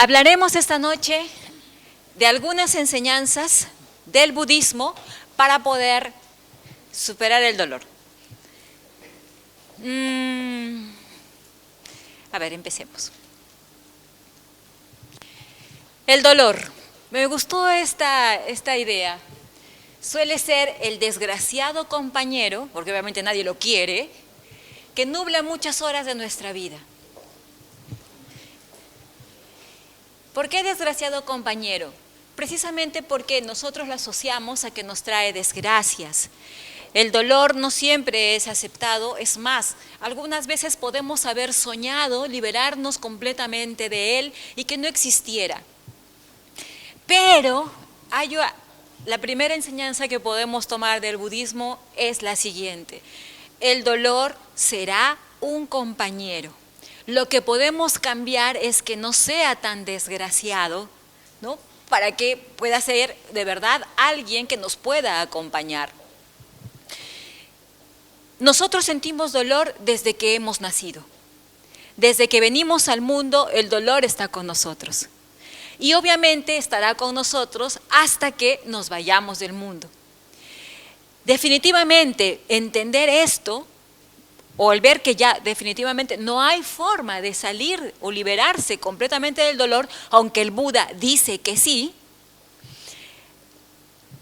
Hablaremos esta noche de algunas enseñanzas del budismo para poder superar el dolor. A ver, empecemos. El dolor. Me gustó esta idea. Suele ser el desgraciado compañero, porque obviamente nadie lo quiere, que nubla muchas horas de nuestra vida. ¿Por qué desgraciado compañero? Precisamente porque nosotros lo asociamos a que nos trae desgracias. El dolor no siempre es aceptado, es más, algunas veces podemos haber soñado liberarnos completamente de él y que no existiera. Pero la primera enseñanza que podemos tomar del budismo es la siguiente: el dolor será un compañero. Lo que podemos cambiar es que no sea tan desgraciado, ¿no? Para que pueda ser de verdad alguien que nos pueda acompañar. Nosotros sentimos dolor desde que hemos nacido. Desde que venimos al mundo, el dolor está con nosotros. Y obviamente estará con nosotros hasta que nos vayamos del mundo. Definitivamente, entender esto, o el ver que ya definitivamente no hay forma de salir o liberarse completamente del dolor, aunque el Buda dice que sí,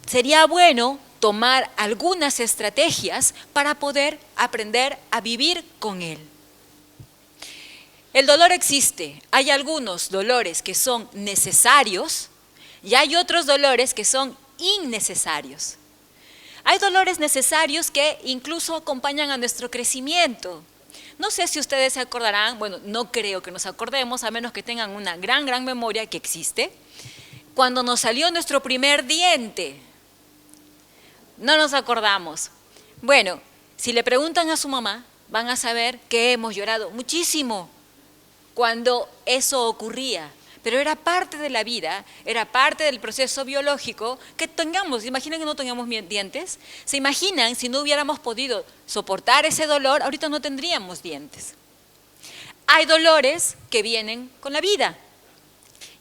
sería bueno tomar algunas estrategias para poder aprender a vivir con él. El dolor existe. Hay algunos dolores que son necesarios y hay otros dolores que son innecesarios. Hay dolores necesarios que incluso acompañan a nuestro crecimiento. No sé si ustedes se acordarán, bueno, no creo que nos acordemos, a menos que tengan una gran memoria que existe. Cuando nos salió nuestro primer diente, no nos acordamos. Bueno, si le preguntan a su mamá, van a saber que hemos llorado muchísimo cuando eso ocurría. Pero era parte de la vida, era parte del proceso biológico que tengamos. ¿Se imaginan que no tengamos dientes? ¿Se imaginan si no hubiéramos podido soportar ese dolor? Ahorita no tendríamos dientes. Hay dolores que vienen con la vida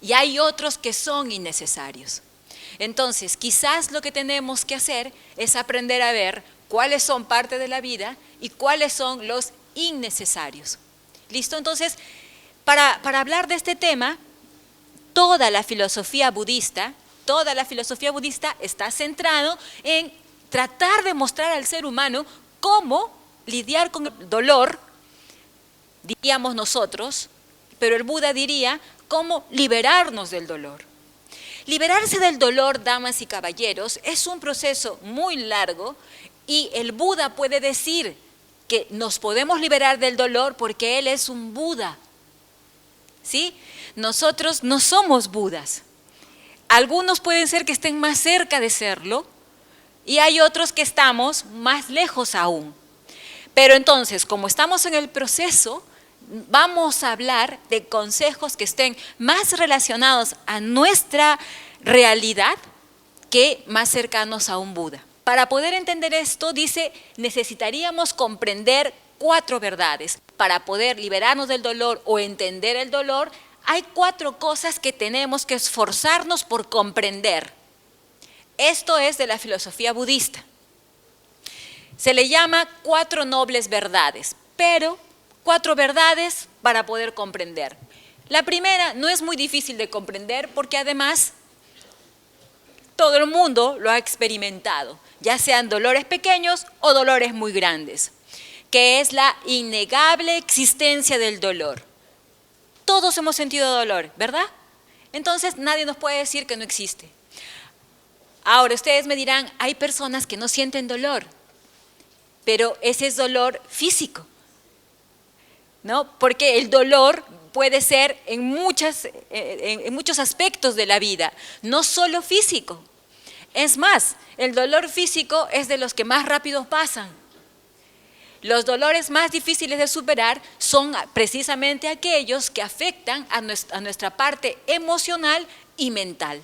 y hay otros que son innecesarios. Entonces, quizás lo que tenemos que hacer es aprender a ver cuáles son parte de la vida y cuáles son los innecesarios. ¿Listo? Entonces, para hablar de este tema, toda la filosofía budista está centrado en tratar de mostrar al ser humano cómo lidiar con el dolor, diríamos nosotros, pero el Buda diría cómo liberarnos del dolor. Liberarse del dolor, damas y caballeros, es un proceso muy largo y el Buda puede decir que nos podemos liberar del dolor porque él es un Buda. ¿Sí? Nosotros no somos Budas. Algunos pueden ser que estén más cerca de serlo y hay otros que estamos más lejos aún. Pero entonces, como estamos en el proceso, vamos a hablar de consejos que estén más relacionados a nuestra realidad que más cercanos a un Buda. Para poder entender esto, dice, necesitaríamos comprender 4 verdades. Para poder liberarnos del dolor o entender el dolor, hay 4 cosas que tenemos que esforzarnos por comprender. Esto es de la filosofía budista. Se le llama 4 nobles verdades, pero 4 verdades para poder comprender. La primera no es muy difícil de comprender porque además todo el mundo lo ha experimentado, ya sean dolores pequeños o dolores muy grandes, que es la innegable existencia del dolor. Todos hemos sentido dolor, ¿verdad? Entonces nadie nos puede decir que no existe. Ahora ustedes me dirán, hay personas que no sienten dolor, pero ese es dolor físico, ¿no? Porque el dolor puede ser en muchos aspectos de la vida, no solo físico. Es más, el dolor físico es de los que más rápido pasan. Los dolores más difíciles de superar son precisamente aquellos que afectan a nuestra parte emocional y mental.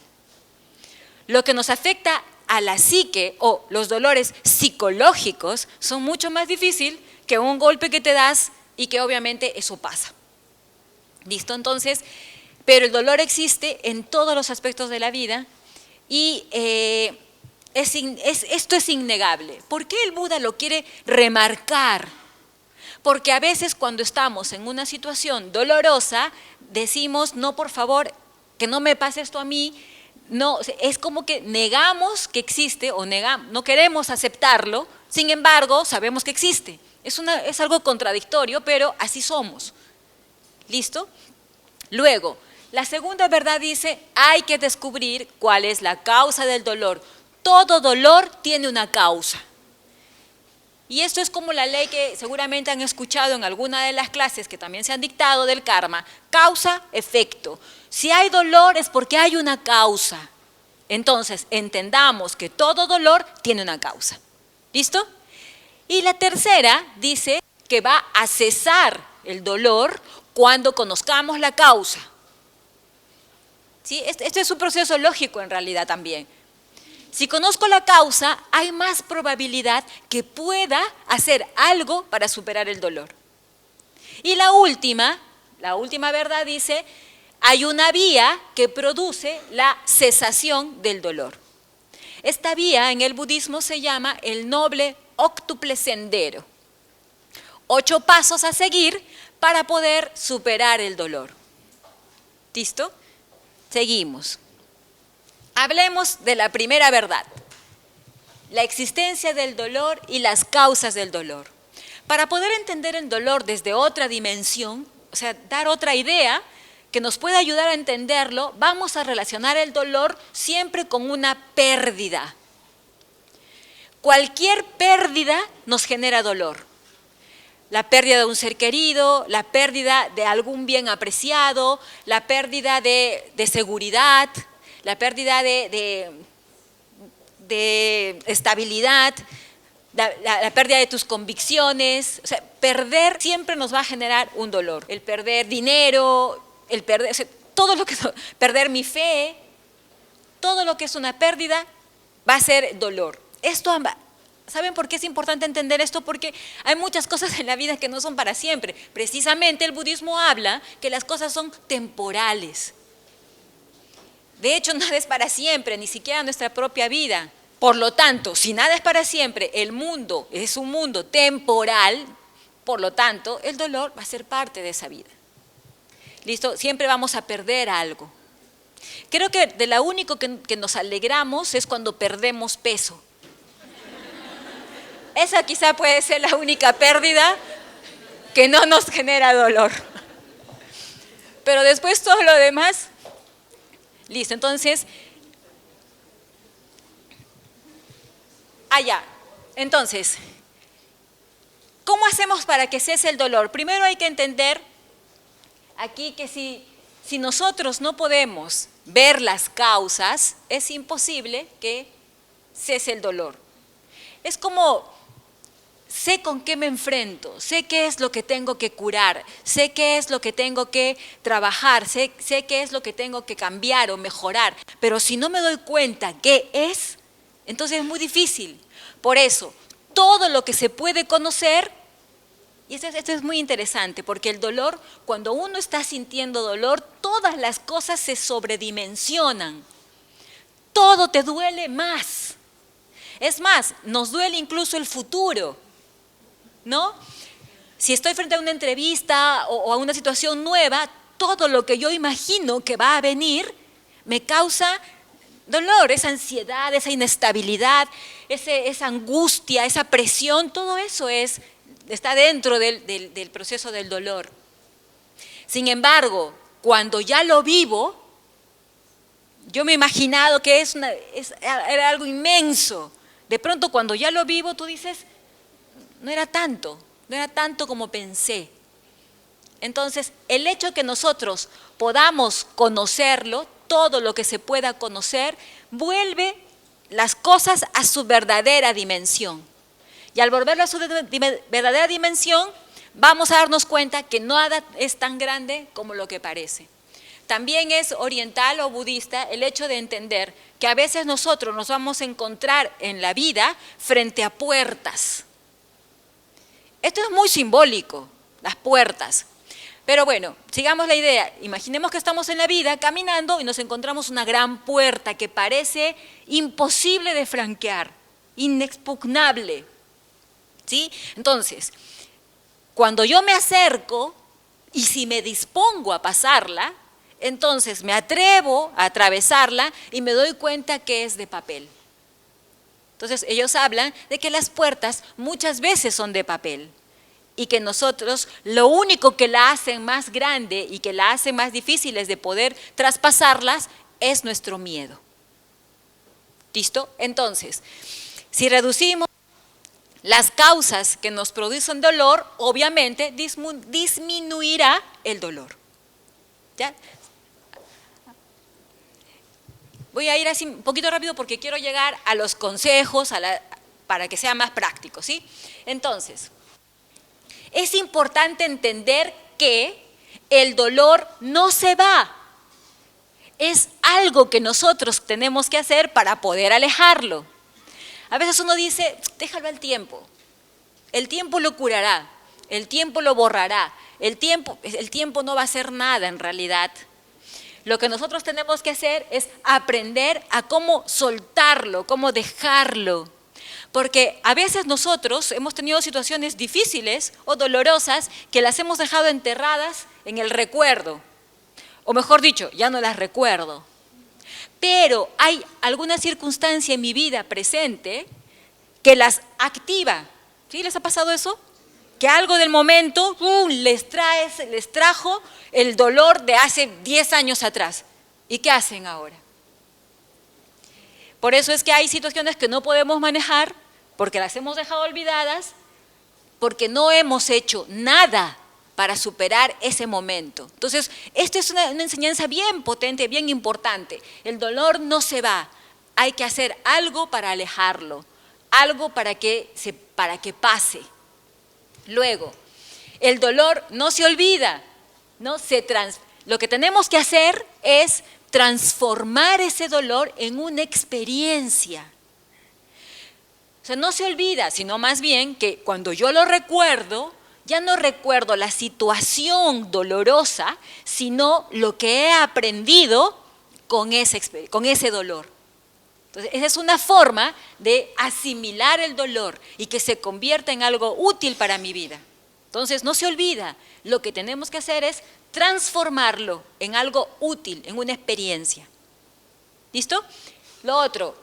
Lo que nos afecta a la psique o los dolores psicológicos son mucho más difíciles que un golpe que te das y que obviamente eso pasa. ¿Listo? Entonces, pero el dolor existe en todos los aspectos de la vida y esto es innegable. ¿Por qué el Buda lo quiere remarcar? Porque a veces cuando estamos en una situación dolorosa, decimos, no, por favor, que no me pase esto a mí. No, es como que negamos que existe o no queremos aceptarlo, sin embargo, sabemos que existe. Es algo contradictorio, pero así somos. ¿Listo? Luego, la segunda verdad dice, hay que descubrir cuál es la causa del dolor. Todo dolor tiene una causa. Y esto es como la ley que seguramente han escuchado en alguna de las clases que también se han dictado del karma, causa, efecto. Si hay dolor es porque hay una causa. Entonces, entendamos que todo dolor tiene una causa. ¿Listo? Y la tercera dice que va a cesar el dolor cuando conozcamos la causa. ¿Sí? Este es un proceso lógico en realidad también. Si conozco la causa, hay más probabilidad que pueda hacer algo para superar el dolor. Y la última verdad dice, hay una vía que produce la cesación del dolor. Esta vía en el budismo se llama el noble óctuple sendero. 8 pasos a seguir para poder superar el dolor. ¿Listo? Seguimos. Hablemos de la primera verdad, la existencia del dolor y las causas del dolor. Para poder entender el dolor desde otra dimensión, o sea, dar otra idea que nos pueda ayudar a entenderlo, vamos a relacionar el dolor siempre con una pérdida. Cualquier pérdida nos genera dolor. La pérdida de un ser querido, la pérdida de algún bien apreciado, la pérdida de seguridad, la pérdida de estabilidad, la pérdida de tus convicciones. O sea, perder siempre nos va a generar un dolor. El perder dinero, el perder, o sea, perder mi fe, todo lo que es una pérdida va a ser dolor. ¿Saben por qué es importante entender esto? Porque hay muchas cosas en la vida que no son para siempre. Precisamente el budismo habla que las cosas son temporales. De hecho, nada es para siempre, ni siquiera nuestra propia vida. Por lo tanto, si nada es para siempre, el mundo es un mundo temporal, por lo tanto, el dolor va a ser parte de esa vida. ¿Listo? Siempre vamos a perder algo. Creo que de lo único que nos alegramos es cuando perdemos peso. Esa quizá puede ser la única pérdida que no nos genera dolor. Pero después todo lo demás, listo. Entonces, entonces, ¿cómo hacemos para que cese el dolor? Primero hay que entender aquí que si nosotros no podemos ver las causas, es imposible que cese el dolor. Es como, sé con qué me enfrento, sé qué es lo que tengo que curar, sé qué es lo que tengo que trabajar, sé qué es lo que tengo que cambiar o mejorar, pero si no me doy cuenta qué es, entonces es muy difícil. Por eso, todo lo que se puede conocer, y esto es muy interesante, porque el dolor, cuando uno está sintiendo dolor, todas las cosas se sobredimensionan. Todo te duele más. Es más, nos duele incluso el futuro, ¿no? Si estoy frente a una entrevista o a una situación nueva, todo lo que yo imagino que va a venir me causa dolor, esa ansiedad, esa inestabilidad, esa angustia, esa presión, todo eso está dentro del proceso del dolor. Sin embargo, cuando ya lo vivo, yo me he imaginado que era algo inmenso. De pronto, cuando ya lo vivo, tú dices, no era tanto como pensé. Entonces, el hecho de que nosotros podamos conocerlo, todo lo que se pueda conocer, vuelve las cosas a su verdadera dimensión. Y al volverlo a su verdadera dimensión, vamos a darnos cuenta que nada es tan grande como lo que parece. También es oriental o budista el hecho de entender que a veces nosotros nos vamos a encontrar en la vida frente a puertas. Esto es muy simbólico, las puertas. Pero bueno, sigamos la idea. Imaginemos que estamos en la vida caminando y nos encontramos una gran puerta que parece imposible de franquear, inexpugnable. ¿Sí? Entonces, cuando yo me acerco y si me dispongo a pasarla, entonces me atrevo a atravesarla y me doy cuenta que es de papel. Entonces ellos hablan de que las puertas muchas veces son de papel y que nosotros lo único que la hacen más grande y que la hacen más difíciles de poder traspasarlas es nuestro miedo. ¿Listo? Entonces, si reducimos las causas que nos producen dolor, obviamente disminuirá el dolor. ¿Ya? Voy a ir así un poquito rápido porque quiero llegar a los consejos para que sea más práctico, ¿sí? Entonces, es importante entender que el dolor no se va. Es algo que nosotros tenemos que hacer para poder alejarlo. A veces uno dice, déjalo al tiempo. El tiempo lo curará, el tiempo lo borrará, el tiempo no va a hacer nada en realidad. Lo que nosotros tenemos que hacer es aprender a cómo soltarlo, cómo dejarlo. Porque a veces nosotros hemos tenido situaciones difíciles o dolorosas que las hemos dejado enterradas en el recuerdo. O mejor dicho, ya no las recuerdo. Pero hay alguna circunstancia en mi vida presente que las activa. ¿Sí les ha pasado eso? Que algo del momento les trajo el dolor de hace 10 años atrás. ¿Y qué hacen ahora? Por eso es que hay situaciones que no podemos manejar porque las hemos dejado olvidadas, porque no hemos hecho nada para superar ese momento. Entonces, esta es una enseñanza bien potente, bien importante. El dolor no se va, hay que hacer algo para alejarlo, algo para que pase. Luego, el dolor no se olvida, lo que tenemos que hacer es transformar ese dolor en una experiencia. O sea, no se olvida, sino más bien que cuando yo lo recuerdo, ya no recuerdo la situación dolorosa, sino lo que he aprendido con ese dolor. Entonces, esa es una forma de asimilar el dolor y que se convierta en algo útil para mi vida. Entonces, no se olvida, lo que tenemos que hacer es transformarlo en algo útil, en una experiencia. ¿Listo? Lo otro,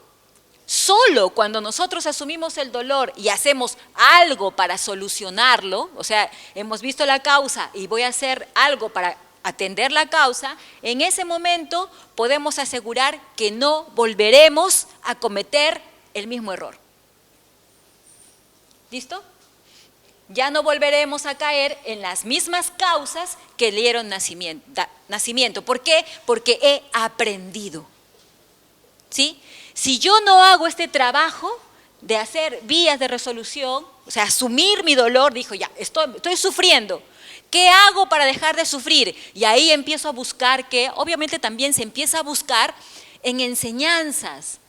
solo cuando nosotros asumimos el dolor y hacemos algo para solucionarlo, o sea, hemos visto la causa y voy a hacer algo para atender la causa, en ese momento podemos asegurar que no volveremos a cometer el mismo error. ¿Listo? Ya no volveremos a caer en las mismas causas que le dieron nacimiento. ¿Por qué? Porque he aprendido. ¿Sí? Si yo no hago este trabajo de hacer vías de resolución, o sea, asumir mi dolor, dijo ya, estoy sufriendo. ¿Qué hago para dejar de sufrir? Y ahí empiezo a buscar obviamente también se empieza a buscar en enseñanzas,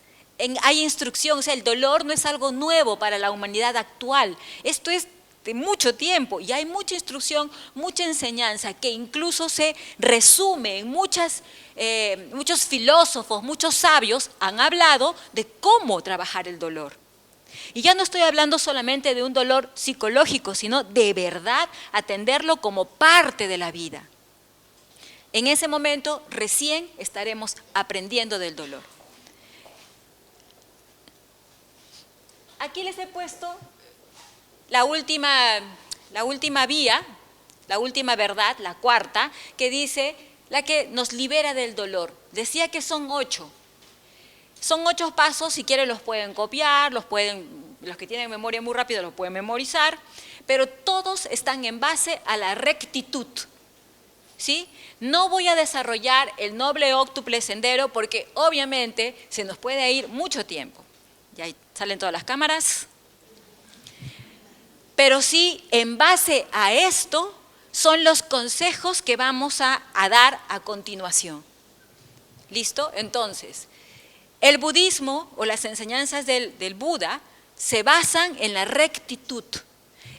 hay instrucción, o sea, el dolor no es algo nuevo para la humanidad actual, esto es de mucho tiempo y hay mucha instrucción, mucha enseñanza que incluso se resume en muchos filósofos, muchos sabios han hablado de cómo trabajar el dolor. Y ya no estoy hablando solamente de un dolor psicológico, sino de verdad atenderlo como parte de la vida. En ese momento recién estaremos aprendiendo del dolor. Aquí les he puesto la última vía, la última verdad, la cuarta, que dice la que nos libera del dolor. Decía que son 8. Son 8 pasos, si quieren los pueden copiar, los que tienen memoria muy rápida los pueden memorizar, pero todos están en base a la rectitud. ¿Sí? No voy a desarrollar el noble óctuple sendero porque obviamente se nos puede ir mucho tiempo. Ya salen todas las cámaras. Pero sí, en base a esto, son los consejos que vamos a dar a continuación. ¿Listo? Entonces, el budismo o las enseñanzas del Buda se basan en la rectitud,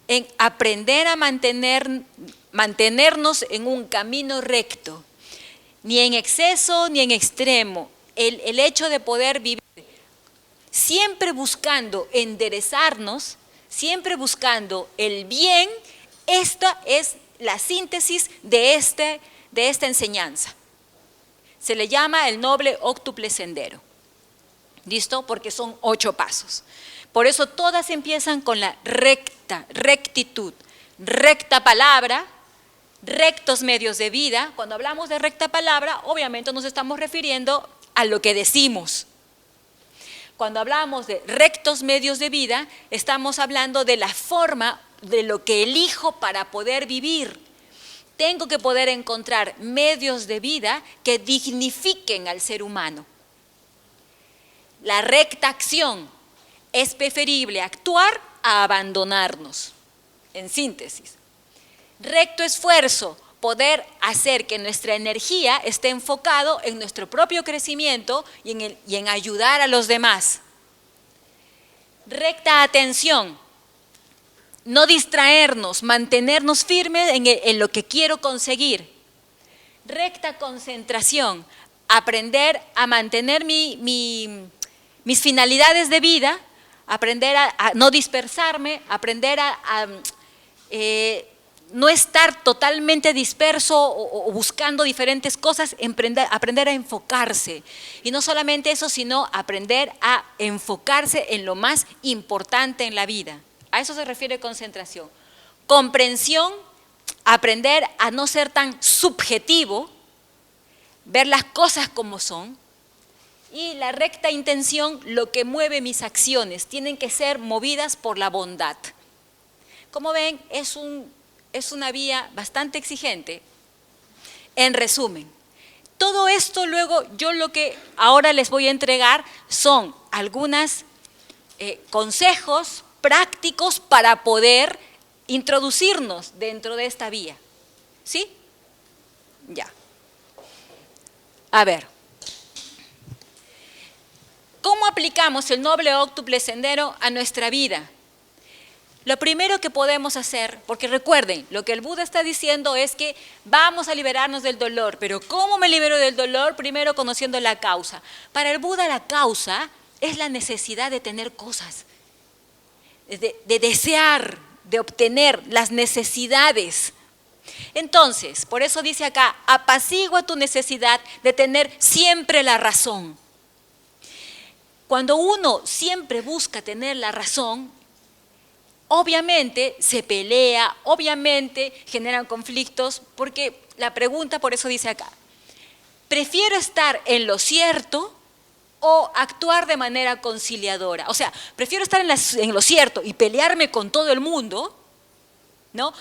en aprender a mantener mantenernos en un camino recto, ni en exceso ni en extremo. El hecho de poder vivir siempre buscando enderezarnos, siempre buscando el bien, esta es la síntesis de esta enseñanza. Se le llama el noble óctuple sendero. ¿Listo? Porque son 8 pasos. Por eso todas empiezan con la rectitud, recta palabra, rectos medios de vida. Cuando hablamos de recta palabra, obviamente nos estamos refiriendo a lo que decimos. Cuando hablamos de rectos medios de vida, estamos hablando de la forma de lo que elijo para poder vivir. Tengo que poder encontrar medios de vida que dignifiquen al ser humano. La recta acción, es preferible actuar a abandonarnos. En síntesis, recto esfuerzo, poder hacer que nuestra energía esté enfocado en nuestro propio crecimiento y en ayudar a los demás. Recta atención, no distraernos, mantenernos firmes en lo que quiero conseguir. Recta concentración, aprender a mantener mis finalidades de vida, aprender a no dispersarme, aprender a no estar totalmente disperso o buscando diferentes cosas, aprender a enfocarse. Y no solamente eso, sino aprender a enfocarse en lo más importante en la vida. A eso se refiere concentración. Comprensión, aprender a no ser tan subjetivo, ver las cosas como son. Y la recta intención, lo que mueve mis acciones, tienen que ser movidas por la bondad. Como ven, es una vía bastante exigente. En resumen, todo esto luego, yo lo que ahora les voy a entregar son algunos consejos prácticos para poder introducirnos dentro de esta vía. ¿Sí? Ya. A ver. ¿Cómo aplicamos el noble óctuple sendero a nuestra vida? Lo primero que podemos hacer, porque recuerden, lo que el Buda está diciendo es que vamos a liberarnos del dolor, pero ¿cómo me libero del dolor? Primero conociendo la causa. Para el Buda la causa es la necesidad de tener cosas, de desear, de obtener las necesidades. Entonces, por eso dice acá, apacigua tu necesidad de tener siempre la razón. Cuando uno siempre busca tener la razón, obviamente se pelea, obviamente generan conflictos, porque la pregunta, por eso dice acá, ¿prefiero estar en lo cierto o actuar de manera conciliadora? O sea, ¿prefiero estar en lo cierto y pelearme con todo el mundo? ¿No?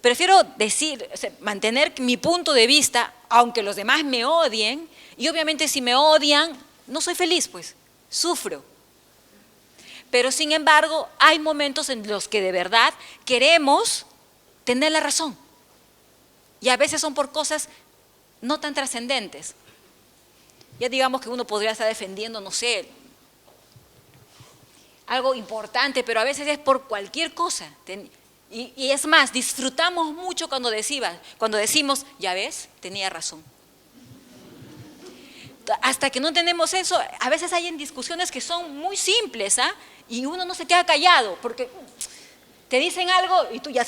Prefiero decir, o sea, mantener mi punto de vista, aunque los demás me odien, y obviamente si me odian, no soy feliz, pues, sufro. Pero sin embargo, hay momentos en los que de verdad queremos tener la razón. Y a veces son por cosas no tan trascendentes. Ya digamos que uno podría estar defendiendo, no sé, algo importante, pero a veces es por cualquier cosa. Y es más, disfrutamos mucho cuando decimos, ya ves, tenía razón. Hasta que no tenemos eso, a veces hay en discusiones que son muy simples, ¿ah? Y uno no se queda callado, porque te dicen algo y tú ya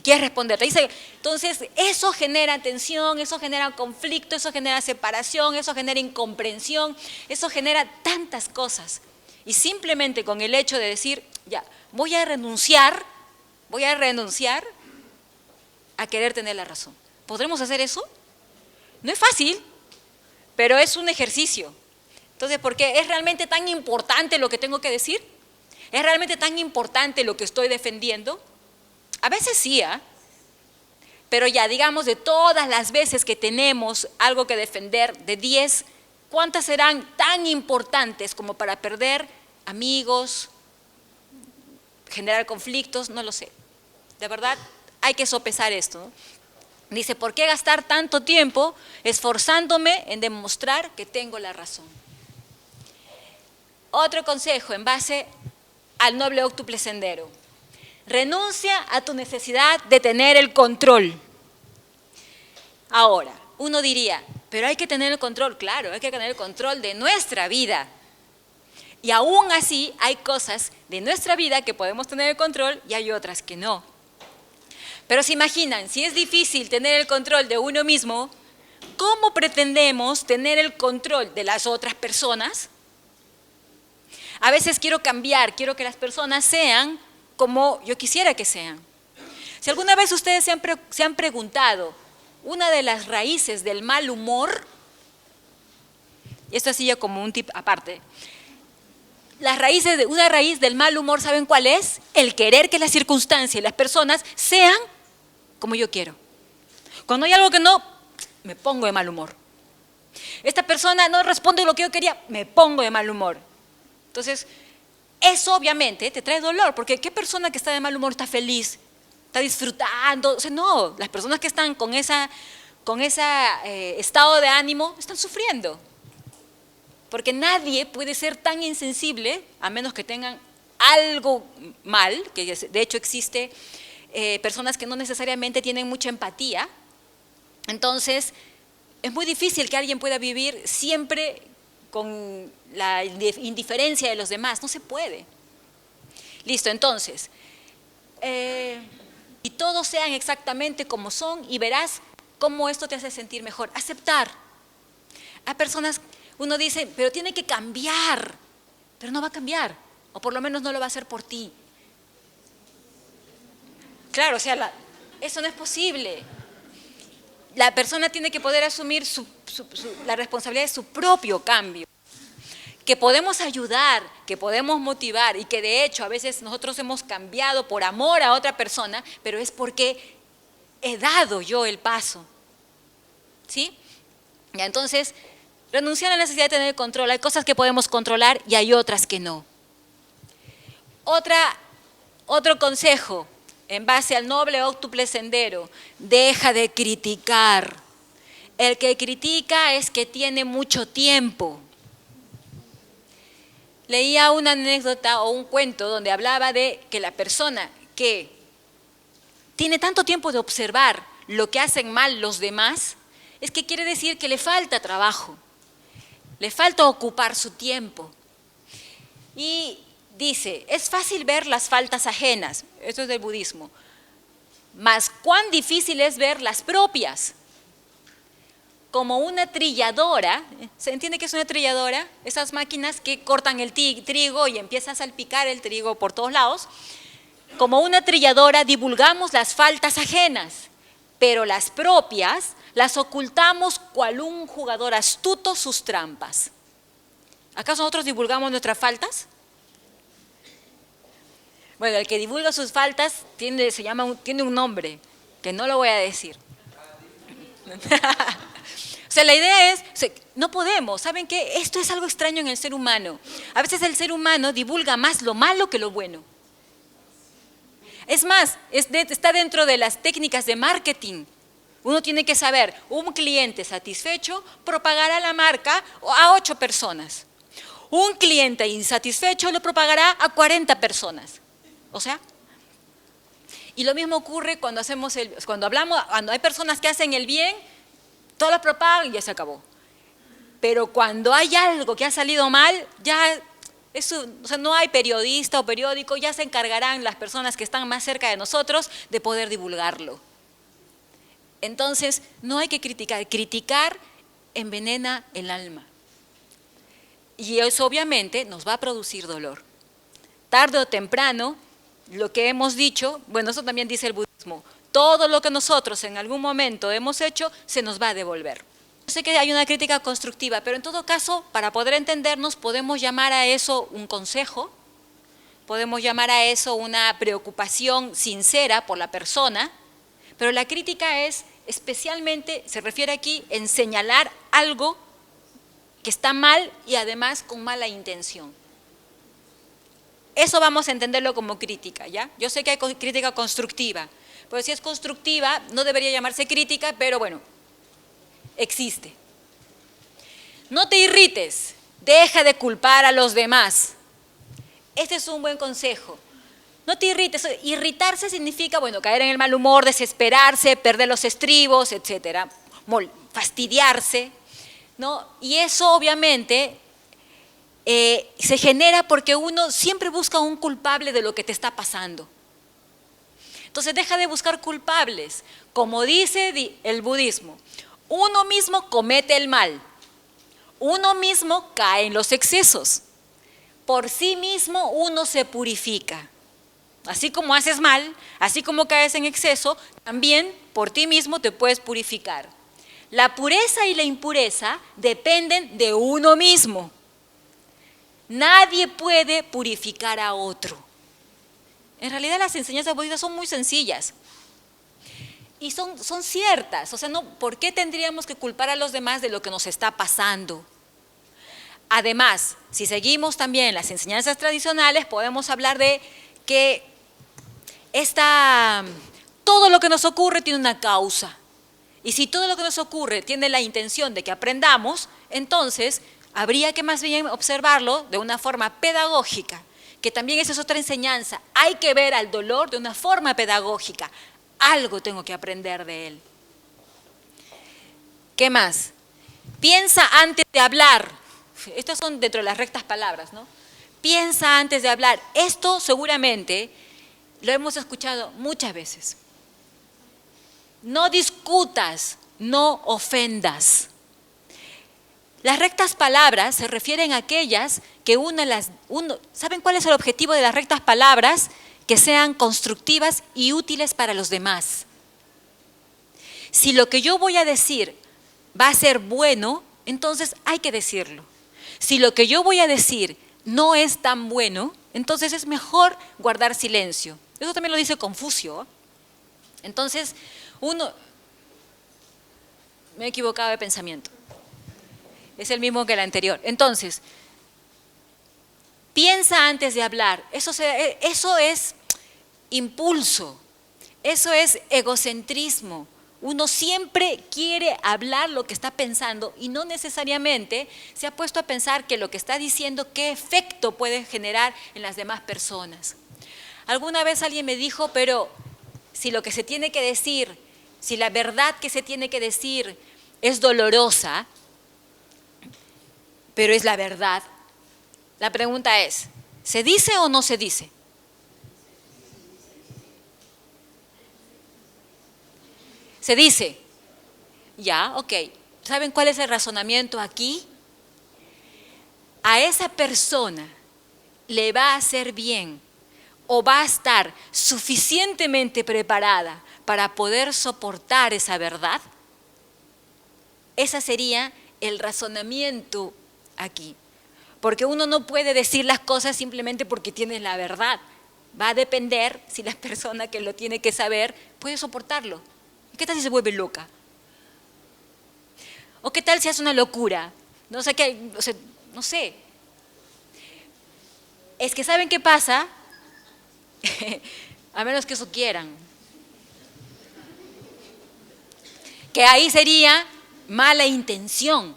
quieres responder. Entonces, eso genera tensión, eso genera conflicto, eso genera separación, eso genera incomprensión, eso genera tantas cosas. Y simplemente con el hecho de decir, ya, voy a renunciar a querer tener la razón. ¿Podremos hacer eso? No es fácil, pero es un ejercicio. Entonces, ¿por qué? ¿Es realmente tan importante lo que tengo que decir? ¿Es realmente tan importante lo que estoy defendiendo? A veces sí, ¿eh? Pero ya, digamos, de todas las veces que tenemos algo que defender, de 10, ¿cuántas serán tan importantes como para perder amigos, generar conflictos? No lo sé. De verdad, hay que sopesar esto, ¿no? Dice, ¿por qué gastar tanto tiempo esforzándome en demostrar que tengo la razón? Otro consejo en base al noble óctuple sendero. Renuncia a tu necesidad de tener el control. Ahora, uno diría, pero hay que tener el control. Claro, hay que tener el control de nuestra vida. Y aún así hay cosas de nuestra vida que podemos tener el control y hay otras que no. Pero se imaginan, si es difícil tener el control de uno mismo, ¿cómo pretendemos tener el control de las otras personas? A veces quiero cambiar, quiero que las personas sean como yo quisiera que sean. Si alguna vez ustedes se han preguntado, una de las raíces del mal humor, y esto así ya como un tip aparte, una raíz del mal humor, ¿saben cuál es? El querer que las circunstancias y las personas sean como yo quiero. Cuando hay algo que no, me pongo de mal humor. Esta persona no responde lo que yo quería, me pongo de mal humor. Entonces, eso obviamente te trae dolor, porque ¿qué persona que está de mal humor está feliz? Está disfrutando. O sea, no, las personas que están con ese estado de ánimo están sufriendo. Porque nadie puede ser tan insensible, a menos que tengan algo mal, que de hecho existe personas que no necesariamente tienen mucha empatía. Entonces, es muy difícil que alguien pueda vivir siempre con la indiferencia de los demás. No se puede. Listo, entonces, y todos sean exactamente como son y verás cómo esto te hace sentir mejor. Aceptar. Hay personas, uno dice, pero tiene que cambiar, pero no va a cambiar, o por lo menos no lo va a hacer por ti. Claro, o sea, eso no es posible. La persona tiene que poder asumir la responsabilidad de su propio cambio. Que podemos ayudar, que podemos motivar y que de hecho a veces nosotros hemos cambiado por amor a otra persona, pero es porque he dado yo el paso. ¿Sí? Y entonces, renunciar a la necesidad de tener control. Hay cosas que podemos controlar y hay otras que no. Otro consejo, en base al noble óctuple sendero, deja de criticar. El que critica es que tiene mucho tiempo. Leía una anécdota o un cuento donde hablaba de que la persona que tiene tanto tiempo de observar lo que hacen mal los demás, es que quiere decir que le falta trabajo, le falta ocupar su tiempo. Y dice, es fácil ver las faltas ajenas, esto es del budismo, mas cuán difícil es ver las propias. Como una trilladora, ¿se entiende qué es una trilladora? Esas máquinas que cortan el trigo y empiezan a salpicar el trigo por todos lados. Como una trilladora divulgamos las faltas ajenas, pero las propias las ocultamos cual un jugador astuto sus trampas. ¿Acaso nosotros divulgamos nuestras faltas? Bueno, el que divulga sus faltas tiene un nombre, que no lo voy a decir. O sea, la idea es, no podemos, ¿saben qué? Esto es algo extraño en el ser humano. A veces el ser humano divulga más lo malo que lo bueno. Es más, está dentro de las técnicas de marketing. Uno tiene que saber, un cliente satisfecho propagará la marca a 8 personas. Un cliente insatisfecho lo propagará a 40 personas. O sea, y lo mismo ocurre cuando hay personas que hacen el bien, todo lo propagan y ya se acabó. Pero cuando hay algo que ha salido mal, no hay periodista o periódico, ya se encargarán las personas que están más cerca de nosotros de poder divulgarlo. Entonces, no hay que criticar. Criticar envenena el alma. Y eso obviamente nos va a producir dolor. Tarde o temprano, lo que hemos dicho, bueno, eso también dice el budismo, todo lo que nosotros en algún momento hemos hecho se nos va a devolver. Yo sé que hay una crítica constructiva, pero en todo caso, para poder entendernos, podemos llamar a eso un consejo, podemos llamar a eso una preocupación sincera por la persona, pero la crítica es especialmente, se refiere aquí en señalar algo que está mal y además con mala intención. Eso vamos a entenderlo como crítica, ¿ya? Yo sé que hay crítica constructiva, pero si es constructiva no debería llamarse crítica, pero bueno, existe. No te irrites, deja de culpar a los demás. Este es un buen consejo. No te irrites. Irritarse significa, bueno, caer en el mal humor, desesperarse, perder los estribos, etc. fastidiarse, ¿no? Y eso obviamente se genera porque uno siempre busca un culpable de lo que te está pasando. Entonces deja de buscar culpables. Como dice el budismo, uno mismo comete el mal, uno mismo cae en los excesos, por sí mismo uno se purifica. Así como haces mal, así como caes en exceso, también por ti mismo te puedes purificar. La pureza y la impureza dependen de uno mismo. Nadie puede purificar a otro. En realidad las enseñanzas budistas son muy sencillas y son ciertas. O sea, no, ¿por qué tendríamos que culpar a los demás de lo que nos está pasando? Además, si seguimos también las enseñanzas tradicionales, podemos hablar de que todo lo que nos ocurre tiene una causa. Y si todo lo que nos ocurre tiene la intención de que aprendamos, entonces habría que más bien observarlo de una forma pedagógica, que también esa es otra enseñanza. Hay que ver al dolor de una forma pedagógica. Algo tengo que aprender de él. ¿Qué más? Piensa antes de hablar. Estas son dentro de las rectas palabras, ¿no? Piensa antes de hablar. Esto seguramente lo hemos escuchado muchas veces. No discutas, no ofendas. Las rectas palabras se refieren a aquellas que ¿saben cuál es el objetivo de las rectas palabras? Que sean constructivas y útiles para los demás. Si lo que yo voy a decir va a ser bueno, entonces hay que decirlo. Si lo que yo voy a decir no es tan bueno, entonces es mejor guardar silencio. Eso también lo dice Confucio. Entonces, me he equivocado de pensamiento. Es el mismo que el anterior. Entonces, piensa antes de hablar. Eso es impulso. Eso es egocentrismo. Uno siempre quiere hablar lo que está pensando y no necesariamente se ha puesto a pensar que lo que está diciendo, qué efecto puede generar en las demás personas. Alguna vez alguien me dijo, pero si lo que se tiene que decir, si la verdad que se tiene que decir es dolorosa, pero es la verdad, la pregunta es, ¿se dice o no se dice? Se dice. Ya, ok. ¿Saben cuál es el razonamiento aquí? A esa persona le va a hacer bien o va a estar suficientemente preparada para poder soportar esa verdad. Ese sería el razonamiento aquí. Porque uno no puede decir las cosas simplemente porque tiene la verdad. Va a depender si la persona que lo tiene que saber puede soportarlo. ¿Qué tal si se vuelve loca? ¿O qué tal si hace una locura? No sé qué, o sea, no sé. Es que ¿saben qué pasa? A menos que eso quieran. Que ahí sería mala intención.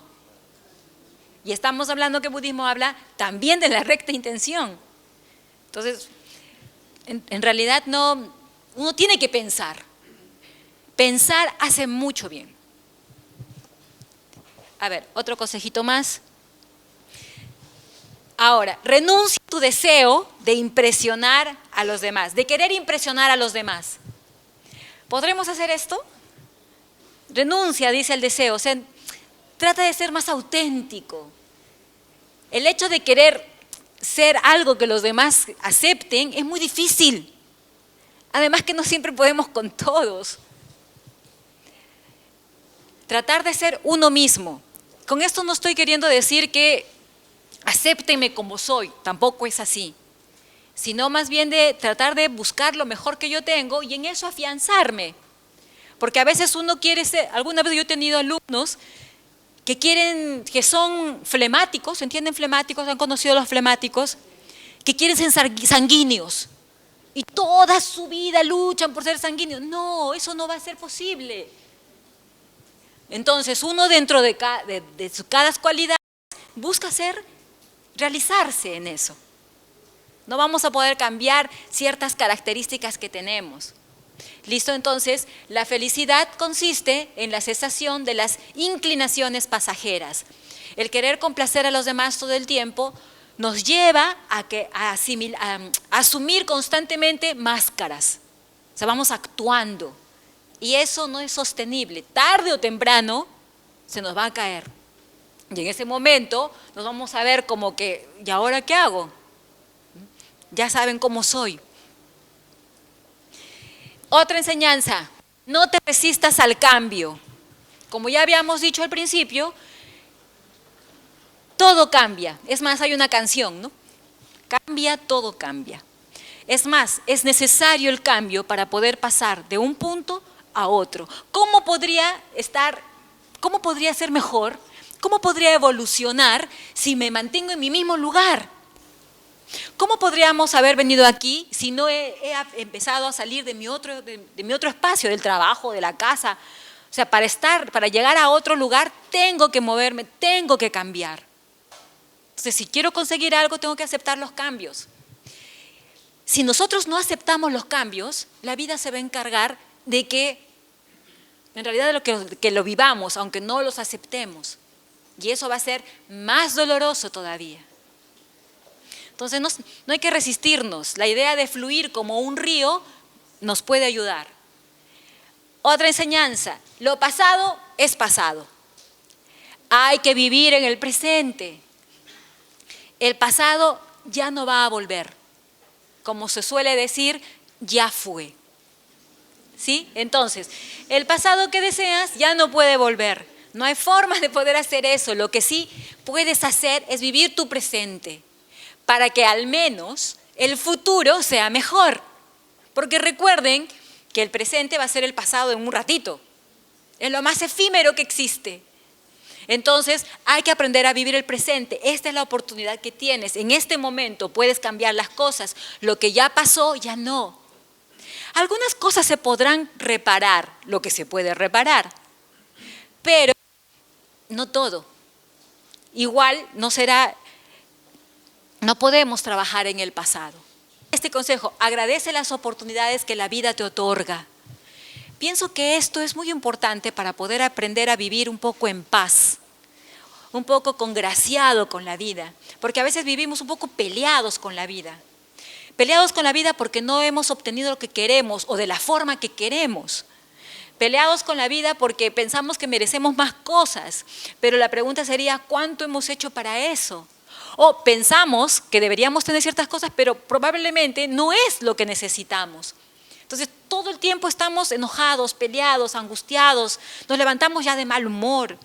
Y estamos hablando que el budismo habla también de la recta intención. Entonces, en realidad uno tiene que pensar. Pensar hace mucho bien. A ver, otro consejito más. Ahora, renuncia a tu deseo de impresionar a los demás, de querer impresionar a los demás. ¿Podremos hacer esto? Renuncia, dice el deseo. O sea, trata de ser más auténtico. El hecho de querer ser algo que los demás acepten es muy difícil. Además que no siempre podemos con todos. Tratar de ser uno mismo. Con esto no estoy queriendo decir que acéptenme como soy, tampoco es así. Sino más bien de tratar de buscar lo mejor que yo tengo y en eso afianzarme. Porque a veces uno quiere ser, alguna vez yo he tenido alumnos que son flemáticos, ¿entienden flemáticos? ¿Han conocido a los flemáticos? Que quieren ser sanguíneos y toda su vida luchan por ser sanguíneos. No, eso no va a ser posible. Entonces uno dentro de cada cualidad busca realizarse en eso. No vamos a poder cambiar ciertas características que tenemos. ¿Listo? Entonces, la felicidad consiste en la cesación de las inclinaciones pasajeras. El querer complacer a los demás todo el tiempo nos lleva a asumir constantemente máscaras. O sea, vamos actuando. Y eso no es sostenible. Tarde o temprano se nos va a caer. Y en ese momento nos vamos a ver como que, ¿y ahora qué hago? Ya saben cómo soy. Otra enseñanza, no te resistas al cambio. Como ya habíamos dicho al principio, todo cambia. Es más, hay una canción, ¿no? Cambia, todo cambia. Es más, es necesario el cambio para poder pasar de un punto a otro. ¿Cómo podría ser mejor? ¿Cómo podría evolucionar si me mantengo en mi mismo lugar? ¿Cómo podríamos haber venido aquí si no he empezado a salir de mi otro espacio, del trabajo, de la casa? O sea, para llegar a otro lugar tengo que moverme, tengo que cambiar. Entonces, si quiero conseguir algo, tengo que aceptar los cambios. Si nosotros no aceptamos los cambios, la vida se va a encargar de que, en realidad, que lo vivamos, aunque no los aceptemos. Y eso va a ser más doloroso todavía. Entonces, no hay que resistirnos. La idea de fluir como un río nos puede ayudar. Otra enseñanza, lo pasado es pasado. Hay que vivir en el presente. El pasado ya no va a volver. Como se suele decir, ya fue. ¿Sí? Entonces, el pasado que deseas ya no puede volver. No hay forma de poder hacer eso. Lo que sí puedes hacer es vivir tu presente, para que al menos el futuro sea mejor. Porque recuerden que el presente va a ser el pasado en un ratito. Es lo más efímero que existe. Entonces, hay que aprender a vivir el presente. Esta es la oportunidad que tienes. En este momento puedes cambiar las cosas. Lo que ya pasó, ya no. Algunas cosas se podrán reparar, lo que se puede reparar. Pero no todo. Igual no podemos trabajar en el pasado. Este consejo, agradece las oportunidades que la vida te otorga. Pienso que esto es muy importante para poder aprender a vivir un poco en paz, un poco congraciado con la vida, porque a veces vivimos un poco peleados con la vida. Peleados con la vida porque no hemos obtenido lo que queremos o de la forma que queremos. Peleados con la vida porque pensamos que merecemos más cosas, pero la pregunta sería, ¿cuánto hemos hecho para eso? O pensamos que deberíamos tener ciertas cosas, pero probablemente no es lo que necesitamos. Entonces, todo el tiempo estamos enojados, peleados, angustiados, nos levantamos ya de mal humor.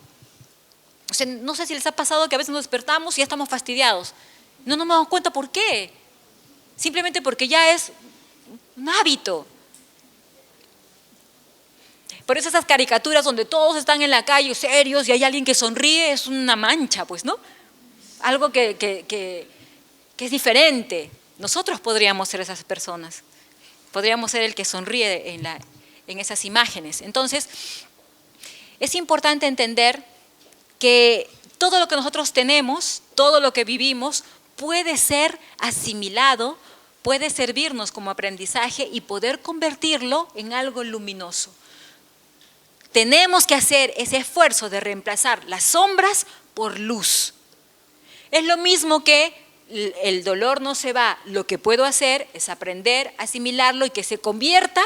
O sea, no sé si les ha pasado que a veces nos despertamos y ya estamos fastidiados. No nos damos cuenta por qué. Simplemente porque ya es un hábito. Por eso esas caricaturas donde todos están en la calle serios y hay alguien que sonríe es una mancha, pues, ¿no? Algo que es diferente. Nosotros podríamos ser esas personas. Podríamos ser el que sonríe en esas imágenes. Entonces, es importante entender que todo lo que nosotros tenemos, todo lo que vivimos, puede ser asimilado, puede servirnos como aprendizaje y poder convertirlo en algo luminoso. Tenemos que hacer ese esfuerzo de reemplazar las sombras por luz. Es lo mismo que el dolor no se va, lo que puedo hacer es aprender a asimilarlo y que se convierta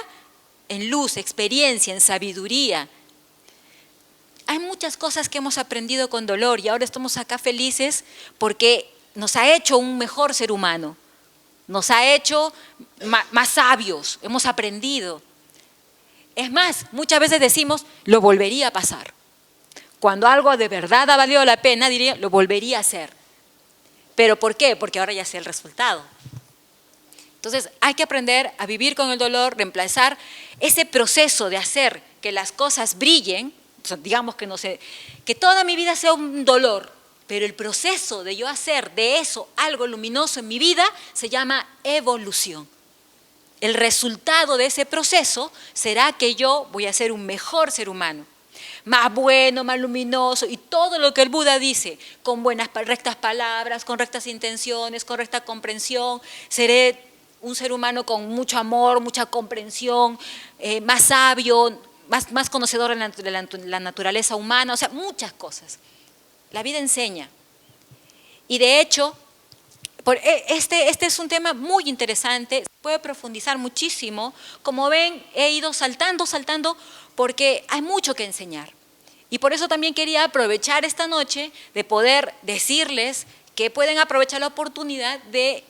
en luz, experiencia, en sabiduría. Hay muchas cosas que hemos aprendido con dolor y ahora estamos acá felices porque nos ha hecho un mejor ser humano, nos ha hecho más sabios, hemos aprendido. Es más, muchas veces decimos, lo volvería a pasar. Cuando algo de verdad ha valido la pena, diría, lo volvería a hacer. ¿Pero por qué? Porque ahora ya sé el resultado. Entonces, hay que aprender a vivir con el dolor, reemplazar ese proceso de hacer que las cosas brillen, o sea, digamos que toda mi vida sea un dolor, pero el proceso de yo hacer de eso algo luminoso en mi vida se llama evolución. El resultado de ese proceso será que yo voy a ser un mejor ser humano. Más bueno, más luminoso y todo lo que el Buda dice, con rectas palabras, con rectas intenciones, con recta comprensión, seré un ser humano con mucho amor, mucha comprensión, más sabio, más conocedor de la naturaleza humana, o sea, muchas cosas. La vida enseña. Y de hecho, este es un tema muy interesante, se puede profundizar muchísimo. Como ven, he ido saltando, porque hay mucho que enseñar. Y por eso también quería aprovechar esta noche de poder decirles que pueden aprovechar la oportunidad de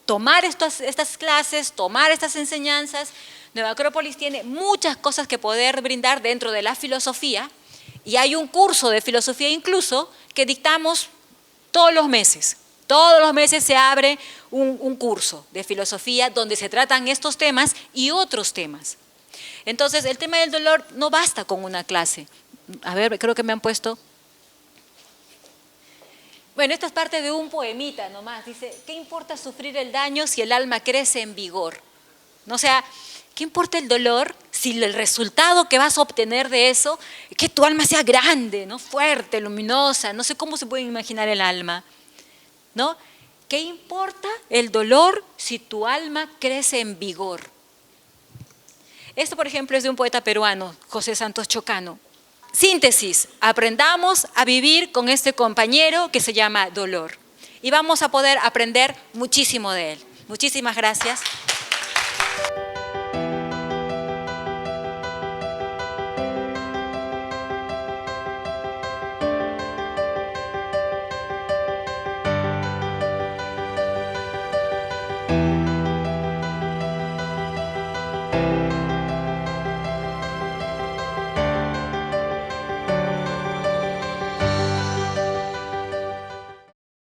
tomar estas clases, tomar estas enseñanzas. Nueva Acrópolis tiene muchas cosas que poder brindar dentro de la filosofía, y hay un curso de filosofía incluso que dictamos todos los meses. Todos los meses se abre un curso de filosofía donde se tratan estos temas y otros temas. Entonces, el tema del dolor no basta con una clase. A ver, creo que me han puesto. Bueno, esta es parte de un poemita nomás. Dice, ¿qué importa sufrir el daño si el alma crece en vigor? O sea, ¿qué importa el dolor si el resultado que vas a obtener de eso es que tu alma sea grande, ¿no? Fuerte, luminosa? No sé cómo se puede imaginar el alma, ¿no? ¿Qué importa el dolor si tu alma crece en vigor? Esto, por ejemplo, es de un poeta peruano, José Santos Chocano. Síntesis, aprendamos a vivir con este compañero que se llama dolor. Y vamos a poder aprender muchísimo de él. Muchísimas gracias.